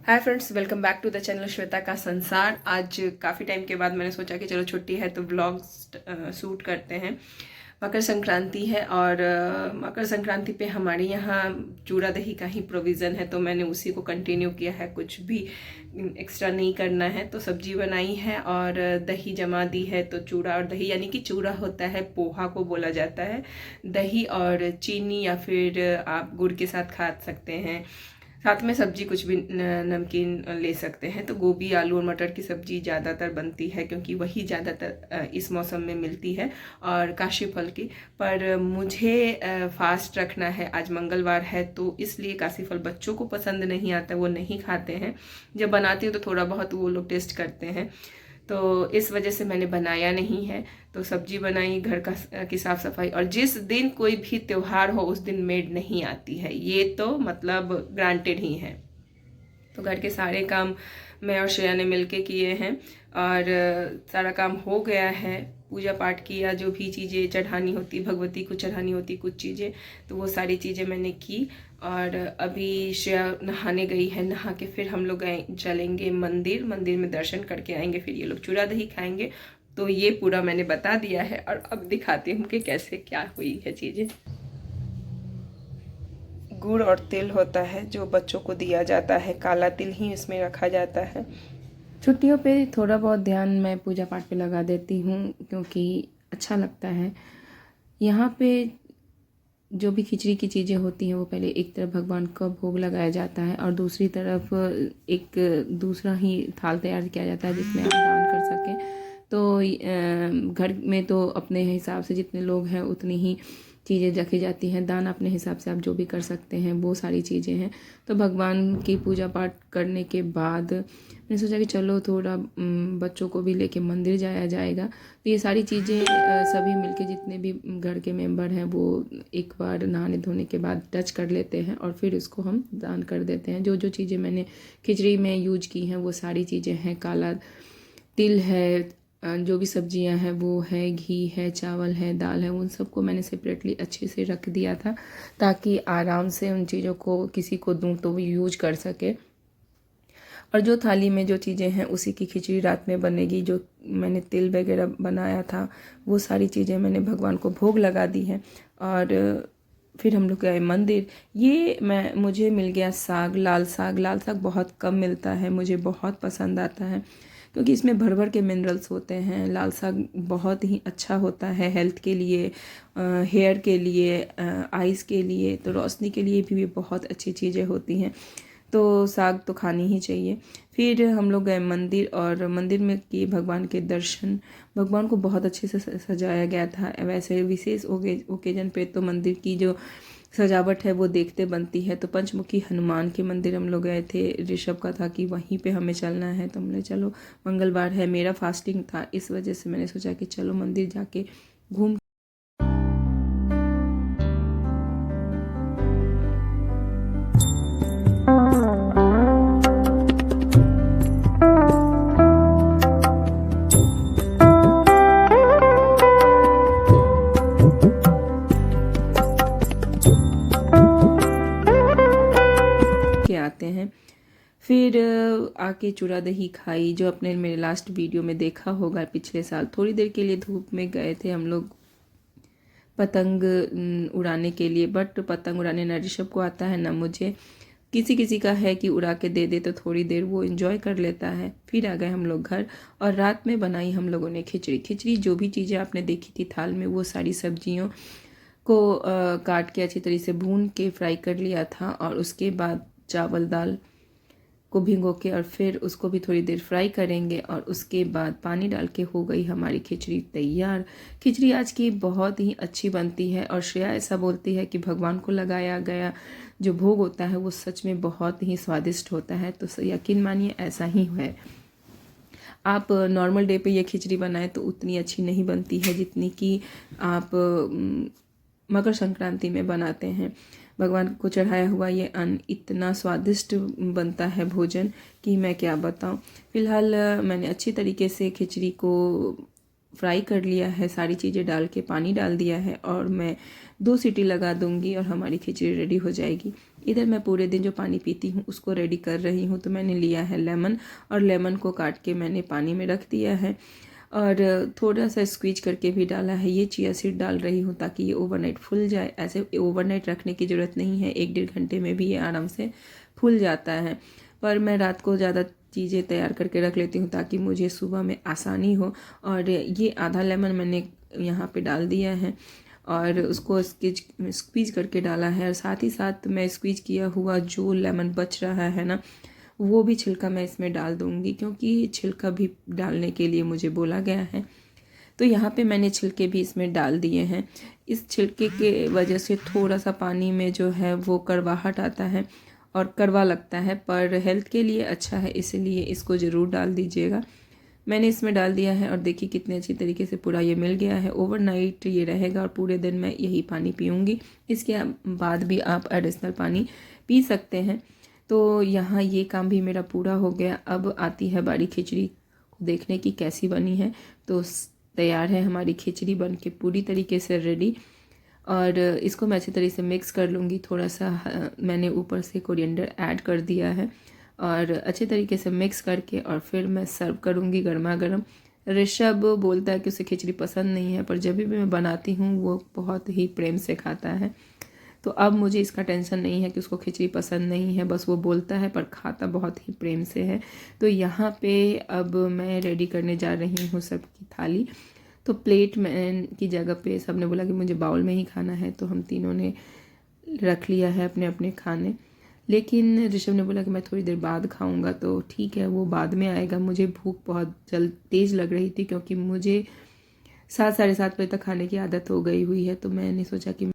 Hi friends, welcome back to the channel Shweta का संसार। आज काफ़ी टाइम के बाद मैंने सोचा कि चलो छुट्टी है तो व्लॉग्स शूट करते हैं। मकर संक्रांति है और मकर संक्रांति पे हमारे यहाँ चूड़ा दही का ही प्रोविज़न है, तो मैंने उसी को कंटिन्यू किया है। कुछ भी एक्स्ट्रा नहीं करना है। तो सब्जी बनाई है और दही जमा दी है। तो चूड़ा और दही, यानी कि चूड़ा होता है पोहा को बोला जाता है, दही और चीनी या फिर आप गुड़ के साथ खा सकते हैं। साथ में सब्जी कुछ भी नमकीन ले सकते हैं। तो गोभी, आलू और मटर की सब्जी ज़्यादातर बनती है क्योंकि वही ज़्यादातर इस मौसम में मिलती है, और काशी फल की। पर मुझे फास्ट रखना है, आज मंगलवार है, तो इसलिए काशी फल बच्चों को पसंद नहीं आता, वो नहीं खाते हैं। जब बनाती हूँ तो थोड़ा बहुत वो लोग टेस्ट करते हैं, तो इस वजह से मैंने बनाया नहीं है। तो सब्जी बनाई, घर का की साफ सफाई, और जिस दिन कोई भी त्योहार हो उस दिन मेड नहीं आती है, ये तो मतलब ग्रांटेड ही है। तो घर के सारे काम मैं और श्रेया ने मिलके किए हैं और सारा काम हो गया है। पूजा पाठ किया, जो भी चीज़ें चढ़ानी होती, भगवती को चढ़ानी होती कुछ चीज़ें, तो वो सारी चीज़ें मैंने की। और अभी श्रेया नहाने गई है, नहा के फिर हम लोग चलेंगे मंदिर में दर्शन करके आएंगे, फिर ये लोग चूड़ा दही खाएंगे। तो ये पूरा मैंने बता दिया है और अब दिखाती हूँ कि कैसे क्या हुई है चीज़ें। गुड़ और तिल होता है जो बच्चों को दिया जाता है, काला तिल ही इसमें रखा जाता है। छुट्टियों पे थोड़ा बहुत ध्यान मैं पूजा पाठ पे लगा देती हूँ क्योंकि अच्छा लगता है। यहाँ पे जो भी खिचड़ी की चीज़ें होती हैं वो पहले एक तरफ भगवान का भोग लगाया जाता है और दूसरी तरफ एक दूसरा ही थाल तैयार किया जाता है जिसमें आप दान कर सकें। तो घर में तो अपने हिसाब से जितने लोग हैं उतनी ही चीज़ें रखी जाती हैं, दान अपने हिसाब से आप जो भी कर सकते हैं वो सारी चीज़ें हैं। तो भगवान की पूजा पाठ करने के बाद मैंने सोचा कि चलो थोड़ा बच्चों को भी लेके मंदिर जाया जाएगा। तो ये सारी चीज़ें सभी मिलके जितने भी घर के मेंबर हैं वो एक बार नहाने धोने के बाद टच कर लेते हैं और फिर उसको हम दान कर देते हैं। जो जो चीज़ें मैंने खिचड़ी में यूज की हैं वो सारी चीज़ें हैं, काला तिल है, जो भी सब्जियां हैं वो है, घी है, चावल है, दाल है, उन सबको मैंने सेपरेटली अच्छे से रख दिया था ताकि आराम से उन चीज़ों को किसी को दूं तो वो यूज कर सके। और जो थाली में जो चीज़ें हैं उसी की खिचड़ी रात में बनेगी। जो मैंने तिल वगैरह बनाया था वो सारी चीज़ें मैंने भगवान को भोग लगा दी है। और फिर हम लोग गए मंदिर। ये मुझे मिल गया साग, लाल साग। लाल साग बहुत कम मिलता है, मुझे बहुत पसंद आता है क्योंकि इसमें भर भर के मिनरल्स होते हैं। लाल साग बहुत ही अच्छा होता है हेल्थ के लिए, हेयर के लिए, आइज़ के लिए, तो रोशनी के लिए भी बहुत अच्छी चीज़ें होती हैं। तो साग तो खानी ही चाहिए। फिर हम लोग गए मंदिर और मंदिर में किए भगवान के दर्शन। भगवान को बहुत अच्छे से सजाया गया था। वैसे विशेष ओकेजन पे तो मंदिर की जो सजावट है वो देखते बनती है। तो पंचमुखी हनुमान के मंदिर हम लोग गए थे। ऋषभ का था कि वहीं पे हमें चलना है, तो हमने चलो, मंगलवार है, मेरा फास्टिंग था, इस वजह से मैंने सोचा कि चलो मंदिर जाके घूम। आते हैं। फिर आके चूड़ा दही खाई, जो अपने मेरे लास्ट वीडियो में देखा होगा पिछले साल। थोड़ी देर के लिए धूप में गए थे हम लोग पतंग उड़ाने के लिए, बट पतंग उड़ाने ना ऋषभ को आता है ना मुझे। किसी किसी का है कि उड़ा के दे दे तो थोड़ी देर वो एंजॉय कर लेता है। फिर आ गए हम लोग घर और रात में बनाई हम लोगों ने खिचड़ी। जो भी चीज़ें आपने देखी थी थाल में वो सारी सब्जियों को काट के अच्छी तरीके से भून के फ्राई कर लिया था, और उसके बाद चावल दाल को भिगो के और फिर उसको भी थोड़ी देर फ्राई करेंगे, और उसके बाद पानी डाल के हो गई हमारी खिचड़ी तैयार। खिचड़ी आज की बहुत ही अच्छी बनती है और श्रेया ऐसा बोलती है कि भगवान को लगाया गया जो भोग होता है वो सच में बहुत ही स्वादिष्ट होता है। तो यकीन मानिए ऐसा ही है। आप नॉर्मल डे पे ये खिचड़ी बनाएं तो उतनी अच्छी नहीं बनती है जितनी कि आप मकर संक्रांति में बनाते हैं। भगवान को चढ़ाया हुआ ये अन्न इतना स्वादिष्ट बनता है भोजन कि मैं क्या बताऊं। फिलहाल मैंने अच्छी तरीके से खिचड़ी को फ्राई कर लिया है, सारी चीज़ें डाल के पानी डाल दिया है और मैं 2 सीटी लगा दूंगी और हमारी खिचड़ी रेडी हो जाएगी। इधर मैं पूरे दिन जो पानी पीती हूँ उसको रेडी कर रही हूँ। तो मैंने लिया है लेमन, और लेमन को काट के मैंने पानी में रख दिया है और थोड़ा सा स्क्वीज करके भी डाला है। ये चिया सीड डाल रही हूँ ताकि ये ओवरनाइट फूल जाए। ऐसे ओवरनाइट रखने की ज़रूरत नहीं है, 1-1.5 घंटे में भी ये आराम से फूल जाता है। पर मैं रात को ज़्यादा चीज़ें तैयार करके रख लेती हूँ ताकि मुझे सुबह में आसानी हो। और ये आधा लेमन मैंने यहाँ पे डाल दिया है और उसको स्क्वीज करके डाला है। और साथ ही साथ मैं स्क्वीज किया हुआ जो लेमन बच रहा है ना, वो भी छिलका मैं इसमें डाल दूँगी, क्योंकि छिलका भी डालने के लिए मुझे बोला गया है। तो यहाँ पे मैंने छिलके भी इसमें डाल दिए हैं। इस छिलके के वजह से थोड़ा सा पानी में जो है वो कड़वाहट आता है और कड़वा लगता है, पर हेल्थ के लिए अच्छा है, इसलिए इसको ज़रूर डाल दीजिएगा। मैंने इसमें डाल दिया है और देखिए कितने अच्छी तरीके से पूरा ये मिल गया है। ओवरनाइट ये रहेगा और पूरे दिन मैं यही पानी पीऊँगी। इसके बाद भी आप एडिशनल पानी पी सकते हैं। तो यहाँ ये काम भी मेरा पूरा हो गया। अब आती है बारी खिचड़ी को देखने की कैसी बनी है। तो तैयार है हमारी खिचड़ी बन के पूरी तरीके से रेडी, और इसको मैं अच्छी तरीके से मिक्स कर लूँगी। थोड़ा सा मैंने ऊपर से कोरिएंडर ऐड कर दिया है और अच्छे तरीके से मिक्स करके और फिर मैं सर्व करूँगी गर्मा गर्म। ऋषभ बोलता है कि उसे खिचड़ी पसंद नहीं है, पर जब भी मैं बनाती हूँ वो बहुत ही प्रेम से खाता है। तो अब मुझे इसका टेंशन नहीं है कि उसको खिचड़ी पसंद नहीं है, बस वो बोलता है पर खाता बहुत ही प्रेम से है। तो यहाँ पे अब मैं रेडी करने जा रही हूँ सबकी थाली। तो प्लेट में की जगह पे सबने बोला कि मुझे बाउल में ही खाना है, तो हम तीनों ने रख लिया है अपने अपने खाने। लेकिन ऋषभ ने बोला कि मैं थोड़ी देर बाद खाऊंगा, तो ठीक है वो बाद में आएगा। मुझे भूख बहुत तेज़ लग रही थी, क्योंकि मुझे 7 साढ़े 7 बजे तक खाने की आदत हो गई हुई है। तो मैंने सोचा कि